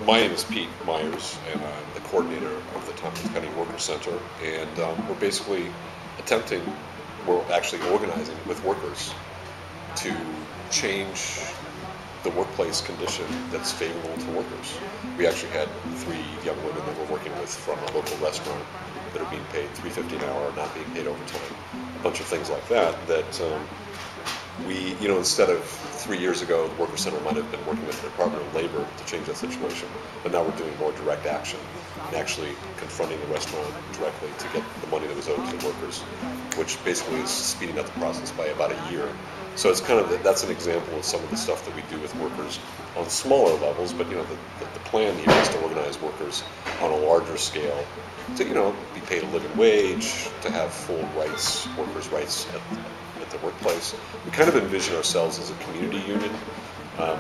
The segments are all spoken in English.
My name is Pete Myers, and I'm the coordinator of the Tompkins County Worker Center. And we're basically we're actually organizing with workers to change the workplace condition that's favorable to workers. We actually had 3 young women that we're working with from a local restaurant that are being paid $3.50 an hour, not being paid overtime. A bunch of things like that we, instead of 3 years ago, the Worker Center might have been working with the Department of Labor to change that situation, but now we're doing more direct action and actually confronting the restaurant directly to get the money that was owed to the workers, which basically is speeding up the process by about a year. So it's that's an example of some of the stuff that we do with workers on smaller levels, but the plan here is to organize workers on a larger scale to be paid a living wage, to have full rights, workers' rights at the workplace. We kind of envision ourselves as a community union.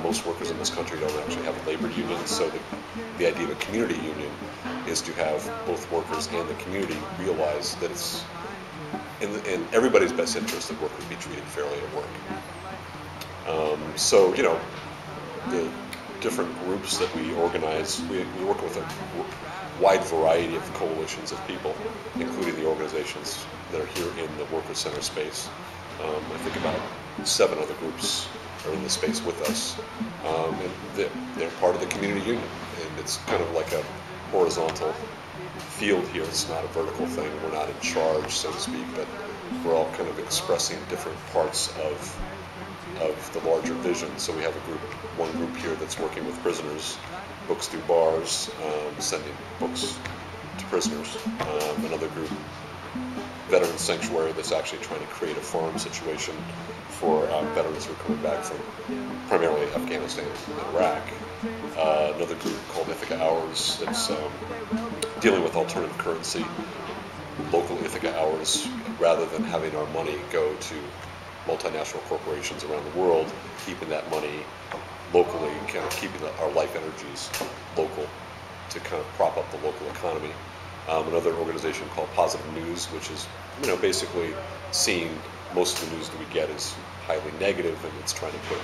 Most workers in this country don't actually have a labor union, so the idea of a community union is to have both workers and the community realize that it's in everybody's best interest that workers be treated fairly at work. The different groups that we organize, we work with a wide variety of coalitions of people, including the organizations that are here in the Worker Center space. I think about 7 other groups are in the space with us, and they're part of the community union, and it's kind of like a horizontal field here. It's not a vertical thing. We're not in charge, so to speak, but we're all kind of expressing different parts of the larger vision. So we have one group here that's working with prisoners, books through bars, sending books to prisoners. Another group, Veteran Sanctuary, that's actually trying to create a farm situation for veterans who are coming back from primarily Afghanistan and Iraq. Another group called Ithaca Hours that's dealing with alternative currency, local Ithaca Hours, rather than having our money go to multinational corporations around the world, keeping that money locally and kind of keeping our life energies local to kind of prop up the local economy. Another organization called Positive News, which is basically seeing most of the news that we get is highly negative, and it's trying to put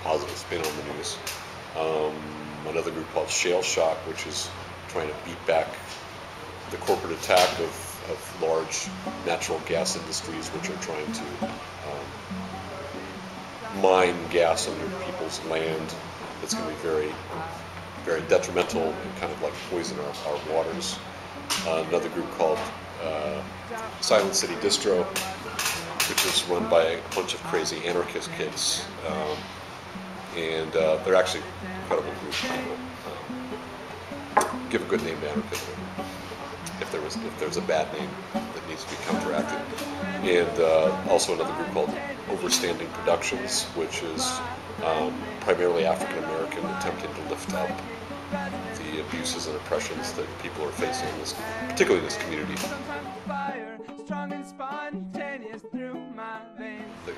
positive spin on the news. Another group called Shale Shock, which is trying to beat back the corporate attack of large natural gas industries, which are trying to mine gas under people's land. That's going to be very, very detrimental and kind of like poison our waters. Another group called Silent City Distro, which is run by a bunch of crazy anarchist kids, and they're actually incredible group of people. Give a good name to anarchism if there's a bad name that needs to be counteracted. And also another group called Overstanding Productions, which is primarily African American, attempting to lift up the abuses and oppressions that people are facing particularly in this community.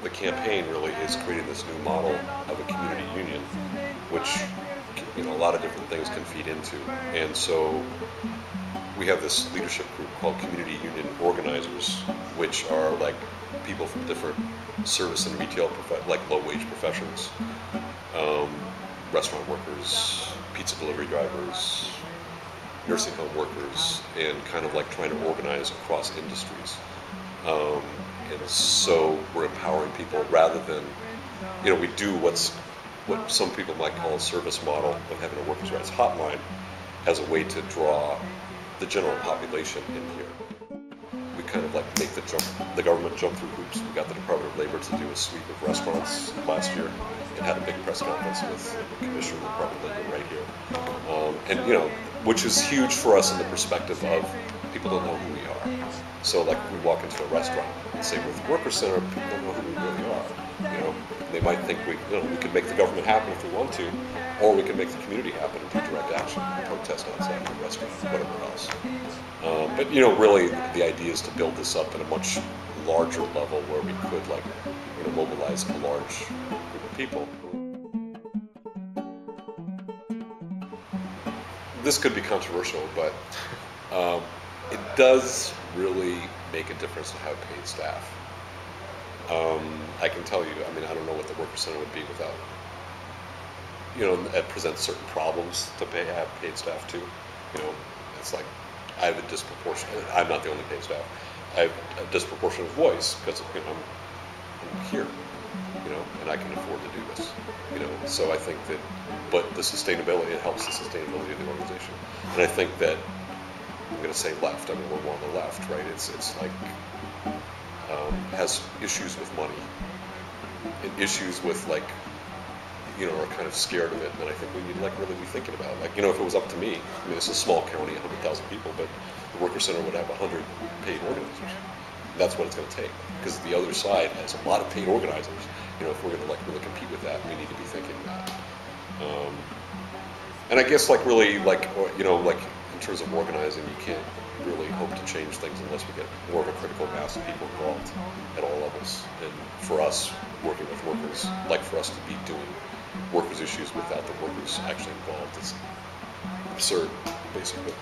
The campaign really is creating this new model of a community union, which a lot of different things can feed into. And so we have this leadership group called Community Union Organizers, which are like people from different service and retail, like low-wage professions, restaurant workers, pizza delivery drivers, nursing home workers, and kind of like trying to organize across industries. And so we're empowering people rather than, we do what some people might call a service model of having a workers' rights hotline as a way to draw the general population in here. We kind of like make the government jump through hoops. We got the Department of Labor to do a sweep of restaurants last year and had a big press conference with the Commissioner of the Department of Labor right here. Which is huge for us in the perspective of people don't know who we are. So like we walk into a restaurant and say we're the Worker Center, people don't know who we really are. They might think we can make the government happen if we want to, or we can make the community happen and do direct action, protest outside the restaurant, whatever else. But really, the idea is to build this up at a much larger level where we could mobilize a large group of people. This could be controversial, but it does really make a difference to have paid staff. I can tell you, I don't know what the Worker Center would be without, that presents certain problems to have paid staff too. It's like I have a disproportionate. I'm not the only paid staff. I have a disproportionate voice because I'm here, and I can afford to do this. So I think that, but the sustainability, it helps the sustainability of the organization, and I think that I'm going to say left. I mean, we're more on the left, right? It's like has issues with money and issues with are kind of scared of it, and I think we need to really be thinking about if it was up to me. I mean, it's a small county, 100,000 people, but the Worker Center would have 100 paid organizers. That's what it's going to take, because the other side has a lot of paid organizers. If we're going to really compete with that, we need to be thinking that. And I guess really in terms of organizing, you can't really hope to change things unless we get more of a critical mass of people involved at all levels. And for us, working with workers, for us to be doing workers' issues without the workers actually involved is absurd, basically.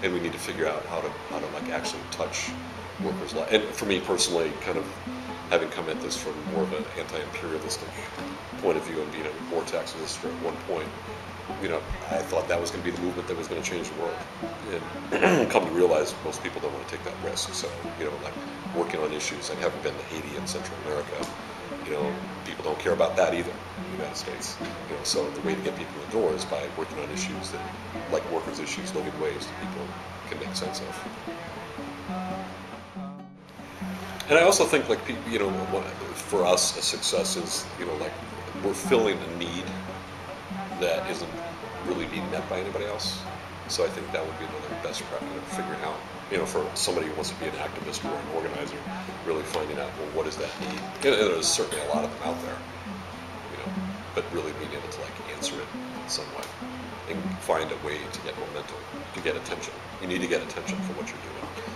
And we need to figure out how to actually touch workers' lives. And for me personally, kind of having come at this from more of an anti-imperialistic point of view and being a war taxist at one point, I thought that was going to be the movement that was going to change the world. And come to realize most people don't want to take that risk. So, working on issues, I haven't been to Haiti and Central America. People don't care about that either in the United States. So the way to get people in the door is by working on issues that, workers' issues, look at ways that people can make sense of. And I also think, for us, a success is, we're filling a need that isn't really being met by anybody else. So I think that would be another best practice, figuring out, for somebody who wants to be an activist or an organizer, really finding out, well, what is that need? And there's certainly a lot of them out there, but really being able to answer it in some way and find a way to get momentum, to get attention. You need to get attention for what you're doing.